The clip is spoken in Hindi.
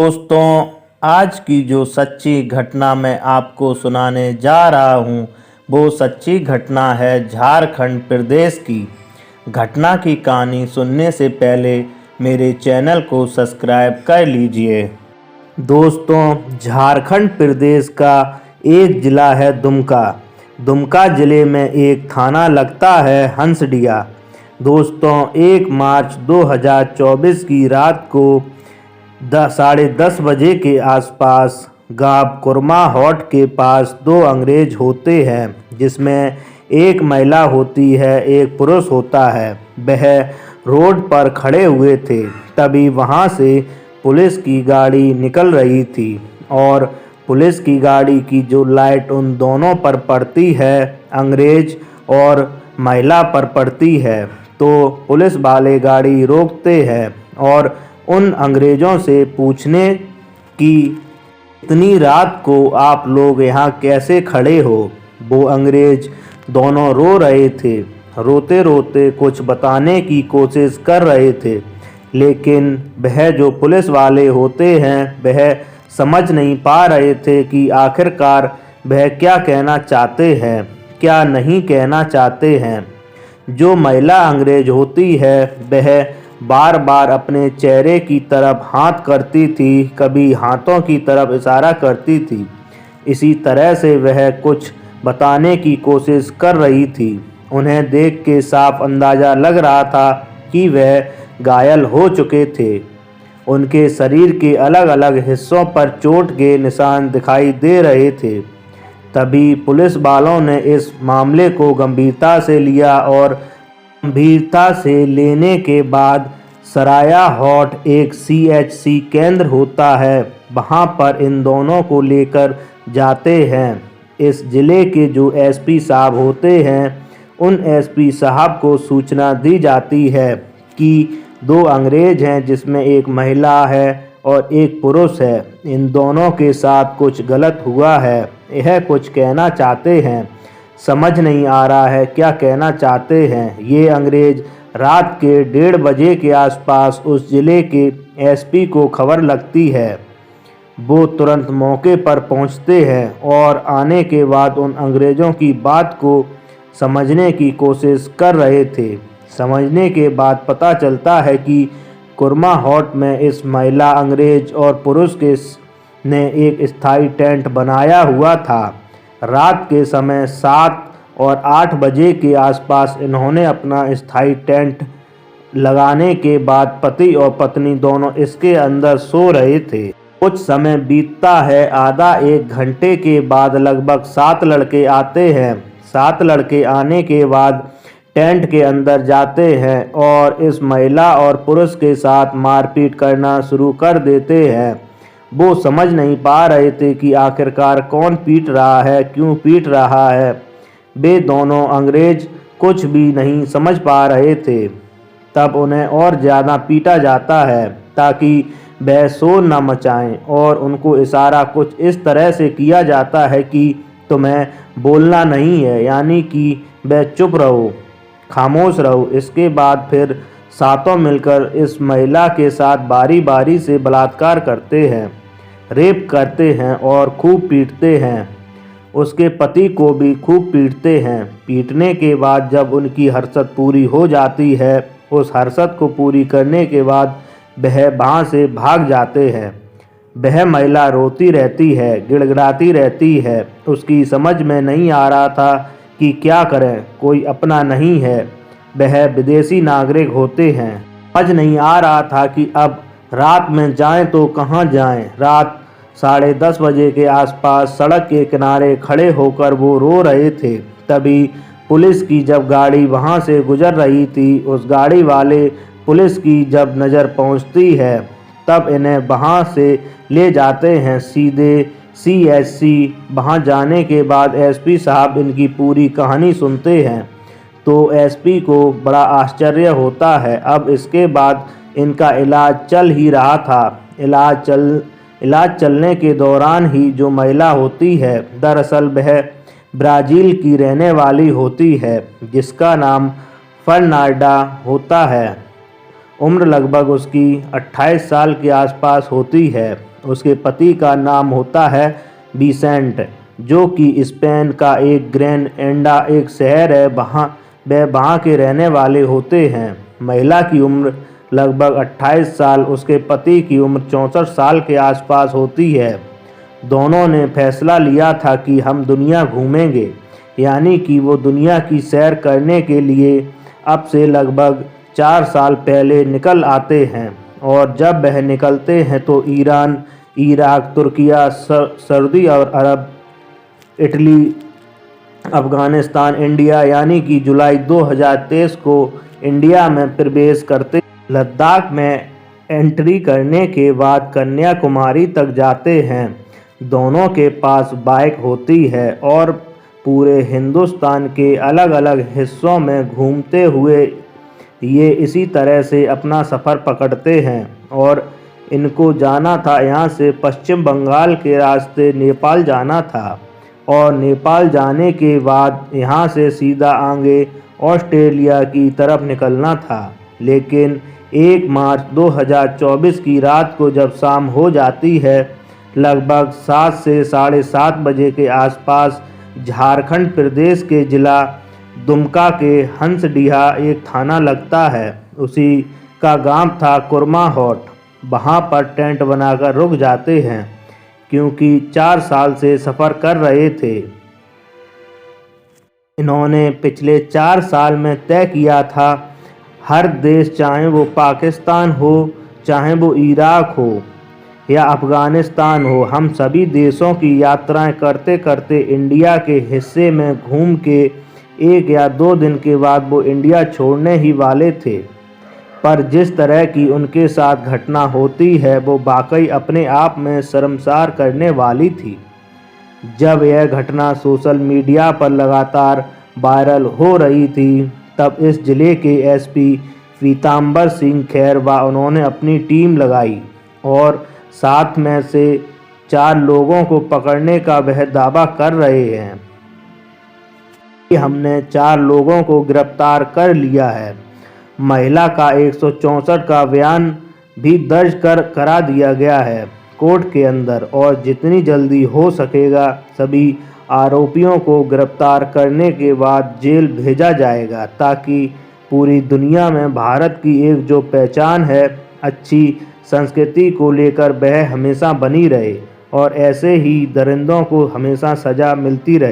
दोस्तों, आज की जो सच्ची घटना मैं आपको सुनाने जा रहा हूँ वो सच्ची घटना है झारखंड प्रदेश की। घटना की कहानी सुनने से पहले मेरे चैनल को सब्सक्राइब कर लीजिए। दोस्तों, झारखंड प्रदेश का एक ज़िला है दुमका। दुमका ज़िले में एक थाना लगता है हंसडिया। दोस्तों, 1 मार्च 2024 की रात को 10:30 बजे के आसपास गांव कुरमा-हॉट के पास 2 अंग्रेज होते हैं, जिसमें एक महिला होती है, एक पुरुष होता है। वह रोड पर खड़े हुए थे, तभी वहां से पुलिस की गाड़ी निकल रही थी और पुलिस की गाड़ी की जो लाइट उन दोनों पर पड़ती है, अंग्रेज और महिला पर पड़ती है, तो पुलिस वाले गाड़ी रोकते हैं और उन अंग्रेज़ों से पूछने कि इतनी रात को आप लोग यहाँ कैसे खड़े हो। वो अंग्रेज़ दोनों रो रहे थे, रोते रोते कुछ बताने की कोशिश कर रहे थे, लेकिन वह जो पुलिस वाले होते हैं वह समझ नहीं पा रहे थे कि आखिरकार वह क्या कहना चाहते हैं, क्या नहीं कहना चाहते हैं। जो महिला अंग्रेज होती है वह बार बार अपने चेहरे की तरफ हाथ करती थी, कभी हाथों की तरफ इशारा करती थी। इसी तरह से वह कुछ बताने की कोशिश कर रही थी। उन्हें देख के साफ अंदाज़ा लग रहा था कि वह घायल हो चुके थे। उनके शरीर के अलग अलग हिस्सों पर चोट के निशान दिखाई दे रहे थे। तभी पुलिस वालों ने इस मामले को गंभीरता से लिया और गंभीरता से लेने के बाद सराया हॉट एक CHC केंद्र होता है, वहां पर इन दोनों को लेकर जाते हैं। इस ज़िले के जो SP साहब होते हैं, उन SP साहब को सूचना दी जाती है कि 2 अंग्रेज हैं, जिसमें एक महिला है और एक पुरुष है। इन दोनों के साथ कुछ गलत हुआ है, यह कुछ कहना चाहते हैं, समझ नहीं आ रहा है क्या कहना चाहते हैं। ये अंग्रेज रात के 1:30 बजे के आसपास उस ज़िले के SP को खबर लगती है। वो तुरंत मौके पर पहुंचते हैं और आने के बाद उन अंग्रेज़ों की बात को समझने की कोशिश कर रहे थे। समझने के बाद पता चलता है कि कुरमा-हॉट में इस महिला अंग्रेज और पुरुष के ने एक स्थायी टेंट बनाया हुआ था। रात के समय 7 और 8 बजे के आसपास इन्होंने अपना स्थायी टेंट लगाने के बाद पति और पत्नी दोनों इसके अंदर सो रहे थे। कुछ समय बीतता है, आधा 1 घंटे के बाद लगभग 7 लड़के आते हैं। 7 लड़के आने के बाद टेंट के अंदर जाते हैं और इस महिला और पुरुष के साथ मारपीट करना शुरू कर देते हैं। वो समझ नहीं पा रहे थे कि आखिरकार कौन पीट रहा है, क्यों पीट रहा है। वे दोनों अंग्रेज कुछ भी नहीं समझ पा रहे थे। तब उन्हें और ज़्यादा पीटा जाता है ताकि वह शोर न मचाएं और उनको इशारा कुछ इस तरह से किया जाता है कि तुम्हें बोलना नहीं है, यानी कि वह चुप रहो, खामोश रहो। इसके बाद फिर सातों मिलकर इस महिला के साथ बारी बारी से बलात्कार करते हैं, रेप करते हैं और खूब पीटते हैं। उसके पति को भी खूब पीटते हैं। पीटने के बाद जब उनकी हरकत पूरी हो जाती है, उस हरकत को पूरी करने के बाद वह वहाँ से भाग जाते हैं। वह महिला रोती रहती है, गिड़गिड़ाती रहती है। उसकी समझ में नहीं आ रहा था कि क्या करें, कोई अपना नहीं है, वह विदेशी नागरिक होते हैं। समझ नहीं आ रहा था कि अब रात में जाएं तो कहाँ जाएं। रात 10:30 बजे के आसपास सड़क के किनारे खड़े होकर वो रो रहे थे। तभी पुलिस की जब गाड़ी वहां से गुजर रही थी, उस गाड़ी वाले पुलिस की जब नज़र पहुंचती है, तब इन्हें वहां से ले जाते हैं सीधे CHC। वहां जाने के बाद SP साहब इनकी पूरी कहानी सुनते हैं तो SP को बड़ा आश्चर्य होता है। अब इसके बाद इनका इलाज चल ही रहा था। इलाज चलने के दौरान ही जो महिला होती है, दरअसल वह ब्राज़ील की रहने वाली होती है, जिसका नाम फर्नांडा होता है। उम्र लगभग उसकी 28 साल के आसपास होती है। उसके पति का नाम होता है विसेंट, जो कि स्पेन का एक ग्रेनएडा एक शहर है, वहाँ के रहने वाले होते हैं। महिला की उम्र लगभग 28 साल, उसके पति की उम्र 64 साल के आसपास होती है। दोनों ने फैसला लिया था कि हम दुनिया घूमेंगे, यानी कि वो दुनिया की सैर करने के लिए अब से लगभग 4 साल पहले निकल आते हैं। और जब वह निकलते हैं तो ईरान, इराक, तुर्किया, सऊदी और अरब, इटली, अफ़गानिस्तान, इंडिया, यानी कि जुलाई 2023 को इंडिया में प्रवेश करते। लद्दाख में एंट्री करने के बाद कन्याकुमारी तक जाते हैं। दोनों के पास बाइक होती है और पूरे हिंदुस्तान के अलग अलग हिस्सों में घूमते हुए ये इसी तरह से अपना सफ़र पकड़ते हैं। और इनको जाना था, यहाँ से पश्चिम बंगाल के रास्ते नेपाल जाना था, और नेपाल जाने के बाद यहाँ से सीधा आगे ऑस्ट्रेलिया की तरफ निकलना था। लेकिन 1 मार्च 2024 की रात को जब शाम हो जाती है, लगभग 7 से साढ़े 7 बजे के आसपास, झारखंड प्रदेश के ज़िला दुमका के हंसडीहा एक थाना लगता है, उसी का गांव था कुरमाहोट। वहां पर टेंट बनाकर रुक जाते हैं, क्योंकि 4 साल से सफ़र कर रहे थे। इन्होंने पिछले 4 साल में तय किया था, हर देश, चाहे वो पाकिस्तान हो, चाहे वो इराक हो या अफ़गानिस्तान हो, हम सभी देशों की यात्राएं करते करते इंडिया के हिस्से में घूम के 1 या 2 दिन के बाद वो इंडिया छोड़ने ही वाले थे। पर जिस तरह की उनके साथ घटना होती है, वो वाकई अपने आप में शर्मसार करने वाली थी। जब यह घटना सोशल मीडिया पर लगातार वायरल हो रही थी, तब इस जिले के एसपी पीताम्बर सिंह खैर उन्होंने अपनी टीम लगाई और 7 में से 4 लोगों को पकड़ने का वह दावा कर रहे हैं। हमने 4 लोगों को गिरफ्तार कर लिया है। महिला का 164 का बयान भी दर्ज करा दिया गया है कोर्ट के अंदर, और जितनी जल्दी हो सकेगा सभी आरोपियों को गिरफ्तार करने के बाद जेल भेजा जाएगा, ताकि पूरी दुनिया में भारत की एक जो पहचान है, अच्छी संस्कृति को लेकर, वह हमेशा बनी रहे और ऐसे ही दरिंदों को हमेशा सज़ा मिलती रहे।